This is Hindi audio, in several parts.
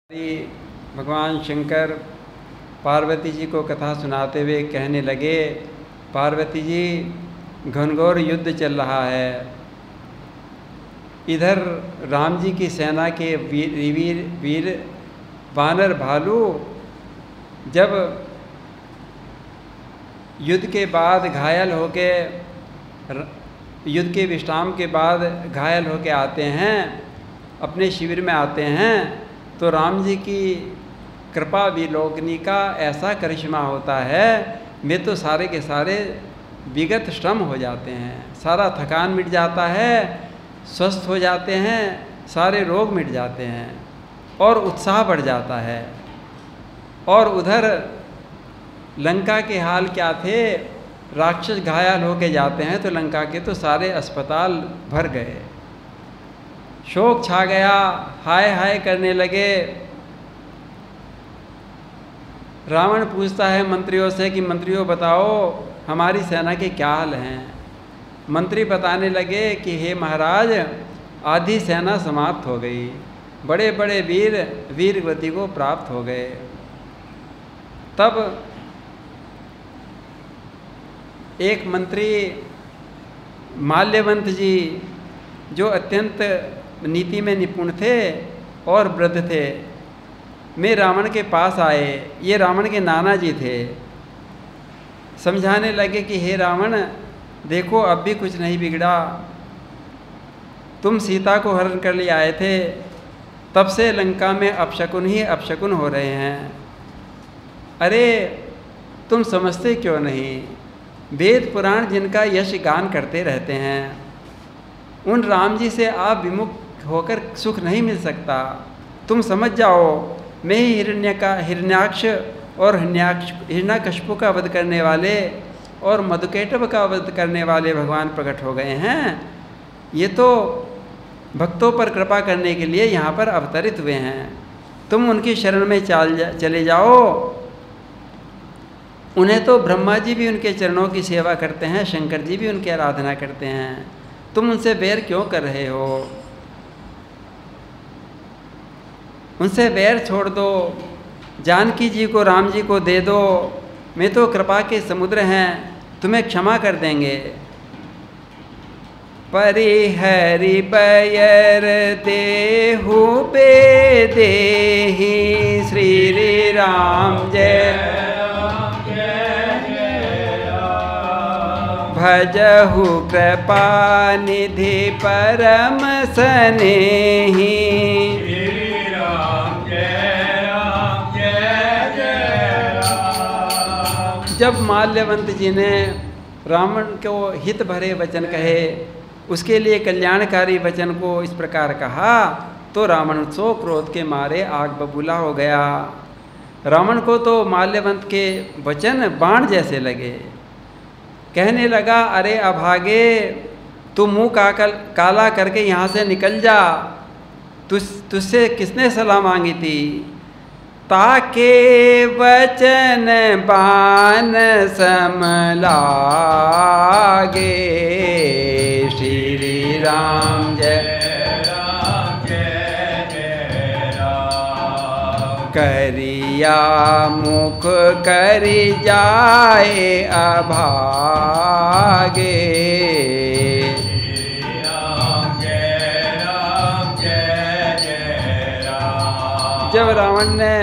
भगवान शंकर पार्वती जी को कथा सुनाते हुए कहने लगे, पार्वती जी घनघोर युद्ध चल रहा है। इधर राम जी की सेना के वीर वानर भालू जब युद्ध के बाद घायल होके युद्ध के विश्राम के बाद घायल होके आते हैं, अपने शिविर में आते हैं, तो राम जी की कृपा विलोकनी का ऐसा करिश्मा होता है, में तो सारे के सारे विगत श्रम हो जाते हैं, सारा थकान मिट जाता है, स्वस्थ हो जाते हैं, सारे रोग मिट जाते हैं और उत्साह बढ़ जाता है। और उधर लंका के हाल क्या थे, राक्षस घायल होके जाते हैं तो लंका के तो सारे अस्पताल भर गए, शोक छा गया, हाय हाय करने लगे। रावण पूछता है मंत्रियों से कि मंत्रियों बताओ हमारी सेना के क्या हाल हैं। मंत्री बताने लगे कि हे महाराज, आधी सेना समाप्त हो गई, बड़े बड़े वीर गति को प्राप्त हो गए। तब एक मंत्री माल्यवंत जी, जो अत्यंत नीति में निपुण थे और वृद्ध थे, में रावण के पास आए। ये रावण के नाना जी थे। समझाने लगे कि हे रावण, देखो अब भी कुछ नहीं बिगड़ा, तुम सीता को हरण कर ले आए थे, तब से लंका में अपशकुन ही अपशकुन हो रहे हैं। अरे तुम समझते क्यों नहीं, वेद पुराण जिनका यश गान करते रहते हैं, उन राम जी से आप विमुख होकर सुख नहीं मिल सकता। तुम समझ जाओ, मैं ही हिरण्याक्ष और हिरण्याकश्यप का वध करने वाले और मधुकैटभ का वध करने वाले भगवान प्रकट हो गए हैं। ये तो भक्तों पर कृपा करने के लिए यहाँ पर अवतरित हुए हैं। तुम उनकी शरण में चले जाओ। उन्हें तो ब्रह्मा जी भी उनके चरणों की सेवा करते हैं, शंकर जी भी उनकी आराधना करते हैं, तुम उनसे बैर क्यों कर रहे हो? उनसे बैर छोड़ दो, जानकी जी को राम जी को दे दो, मैं तो कृपा के समुद्र हैं, तुम्हें क्षमा कर देंगे। परिहरि बैर देहु पे देहि, श्री राम जय भजहु कृपा निधि परम स्नेही। जब माल्यवंत जी ने रावण को हित भरे वचन कहे, उसके लिए कल्याणकारी वचन को इस प्रकार कहा, तो रावण सो क्रोध के मारे आग बबूला हो गया। रावण को तो माल्यवंत के वचन बाण जैसे लगे। कहने लगा, अरे अभागे, तू मुँह काला करके यहाँ से निकल जा, तुझसे किसने सलाह मांगी थी? ताके वचन बान सम लागे, श्री राम जय करिया मुख करि जाए अभागे। जब रावण ने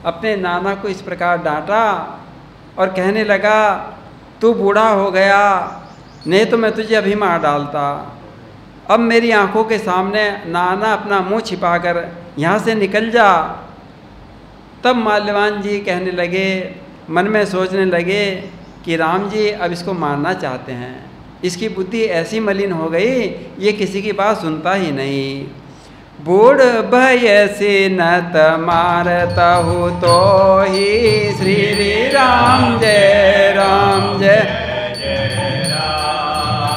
अपने नाना को इस प्रकार डांटा और कहने लगा, तू बूढ़ा हो गया, नहीं तो मैं तुझे अभी मार डालता, अब मेरी आंखों के सामने नाना अपना मुंह छिपाकर यहाँ से निकल जा। तब माल्यवान जी कहने लगे, मन में सोचने लगे कि राम जी अब इसको मारना चाहते हैं, इसकी बुद्धि ऐसी मलिन हो गई, ये किसी की बात सुनता ही नहीं। बूढ़ भय से नत मारता हो तो ही, श्री राम जय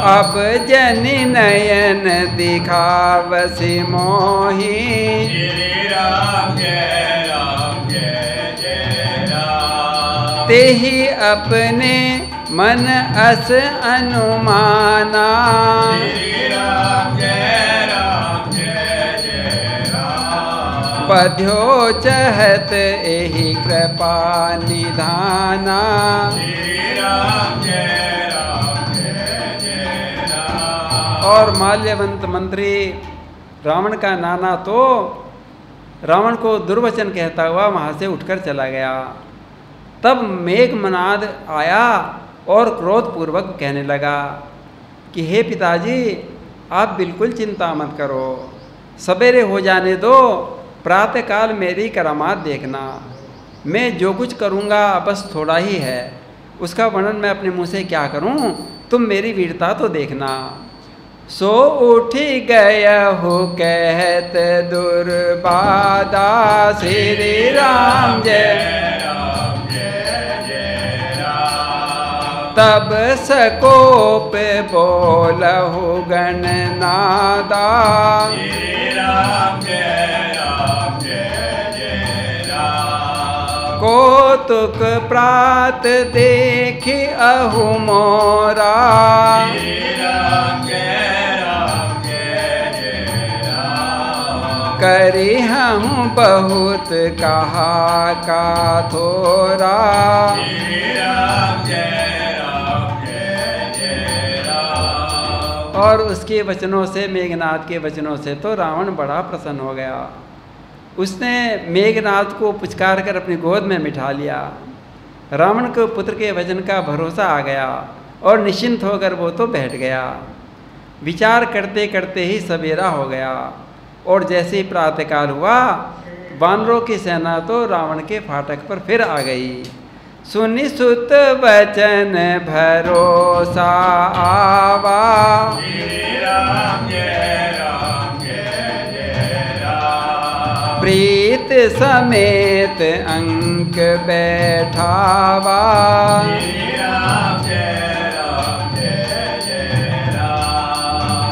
अब जनि नयन दिखावसी मोही। तेहि अपने मन अस अनुमाना, बध्यो चहत एहि कृपा निधाना। और माल्यवंत मंत्री रावण का नाना तो रावण को दुर्वचन कहता हुआ वहाँ से उठकर चला गया। तब मेघनाद आया और क्रोधपूर्वक कहने लगा कि हे पिताजी, आप बिल्कुल चिंता मत करो, सवेरे हो जाने दो, प्रातःकाल मेरी करामात देखना। मैं जो कुछ करूँगा बस थोड़ा ही है, उसका वर्णन मैं अपने मुँह से क्या करूँ, तुम मेरी वीरता तो देखना। सो उठी गया हो कहत दुर्बादा, श्री राम जय राम जय जय राम। तब सकोप बोलहु गणनादा, श्री राम जय जय राम। कौतुक प्रात देखि अहु मोरा, श्री राम जय करी हूँ बहुत कहा का थोरा। और उसके वचनों से, मेघनाद के वचनों से तो रावण बड़ा प्रसन्न हो गया। उसने मेघनाद को पुचकार कर अपनी गोद में बिठा लिया। रावण को पुत्र के वचन का भरोसा आ गया और निश्चिंत होकर वो तो बैठ गया। विचार करते करते ही सवेरा हो गया और जैसे ही प्रातःकाल हुआ, वानरों की सेना तो रावण के फाटक पर फिर आ गई। सुनि सुत वचन भरोसा आवा, श्री राम जय राम। प्रीत समेत अंक बैठावा, श्री राम जय राम।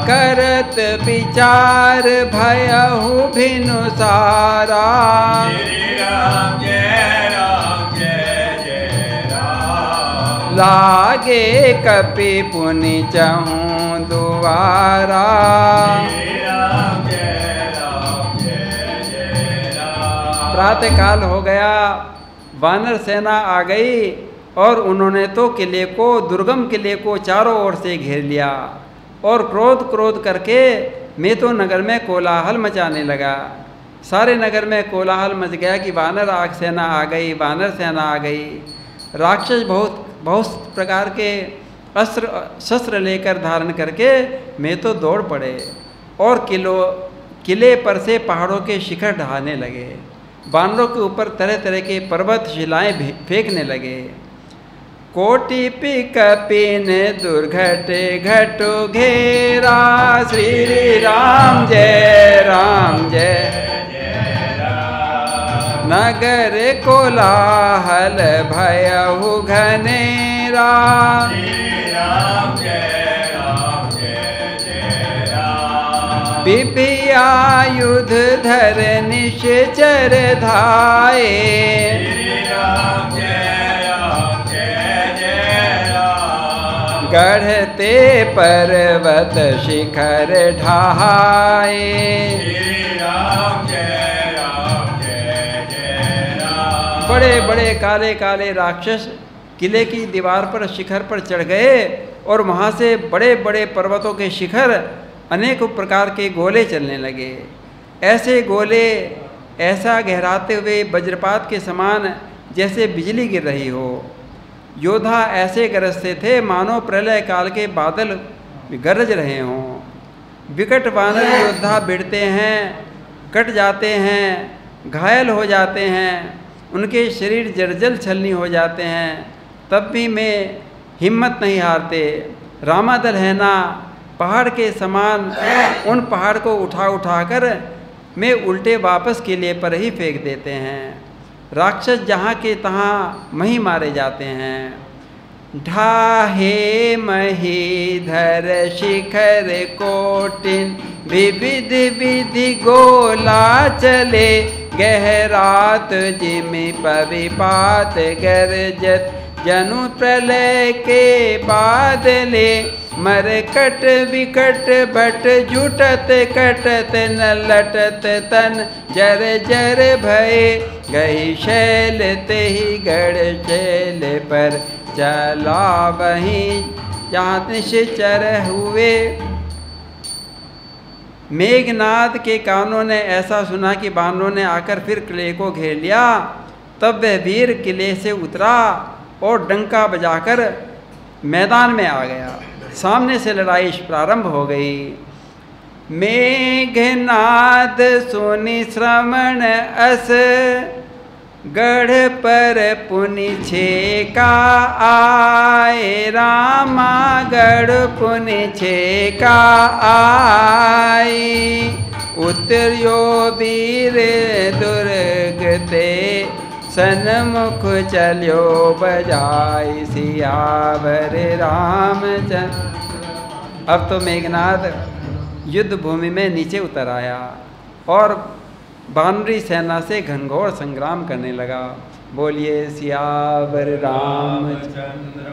करत विचार भयहु भिनु सारा, श्री राम जय राम। लागे कपि पुनि चहूँ दुआरा, श्री राम जय राम। प्रातःकाल हो गया, वानर सेना आ गई और उन्होंने तो किले को, दुर्गम किले को चारों ओर से घेर लिया और क्रोध करके मैं तो नगर में कोलाहल मचाने लगा। सारे नगर में कोलाहल मच गया कि वानर आग सेना आ गई, वानर सेना आ गई। राक्षस बहुत प्रकार के अस्त्र शस्त्र लेकर धारण करके मैं तो दौड़ पड़े और किले पर से पहाड़ों के शिखर ढहाने लगे। वानरों के ऊपर तरह तरह के पर्वत शिलाएं फेंकने लगे। कोटि कपिन दुर्घट घटो घेरा, श्री राम जय राम। नगर कोलाहल भयहु घनेरा, श्री राम जय राम। पिपिया युध धर निश्चर धाये, श्री राम गढ़ते पर्वत शिखर ढहाए, श्री राम जय राम। बड़े बड़े काले काले राक्षस किले की दीवार पर शिखर पर चढ़ गए और वहाँ से बड़े बड़े पर्वतों के शिखर अनेक प्रकार के गोले चलने लगे। ऐसे गोले ऐसा गहराते हुए वज्रपात के समान जैसे बिजली गिर रही हो। योद्धा ऐसे गरजते थे मानो प्रलय काल के बादल गरज रहे हों। विकट वानर योद्धा भिड़ते हैं, कट जाते हैं, घायल हो जाते हैं, उनके शरीर जर्जर छलनी हो जाते हैं, तब भी मैं हिम्मत नहीं हारते। रामादल है ना, पहाड़ के समान उन पहाड़ को उठा कर मैं उल्टे वापस किले पर ही फेंक देते हैं। राक्षस जहाँ के तहाँ मही मारे जाते हैं। ढाहे महीधर शिखर कोटिन, विविध विधि गोला चले, गहरात जिमि पविपात गरजत, जनु प्रलय के बादले, मरकट विकट भट जुटत कटत न लटत तन जर जर भय गई शैल तेहि गढ़ शैल पर चला वहीं जहाँ निश्चर हुए। मेघनाद के कानों ने ऐसा सुना कि बानरों ने आकर फिर किले को घेर लिया। तब वह वीर किले से उतरा और डंका बजाकर मैदान में आ गया। सामने से लड़ाई प्रारंभ हो गई। मेघनाद सुनि श्रवण अस गढ़ पर पुनि छेका आए रामा गढ़ पुनि छेका आई। उतरियो वीर दुर्ग ते सन्मुख चलियो बजाई सियावर रामचंद्र। अब तो मेघनाद युद्ध भूमि में नीचे उतर आया और बानरी सेना से घनघोर संग्राम करने लगा। बोलिए सियावर रामचंद्र।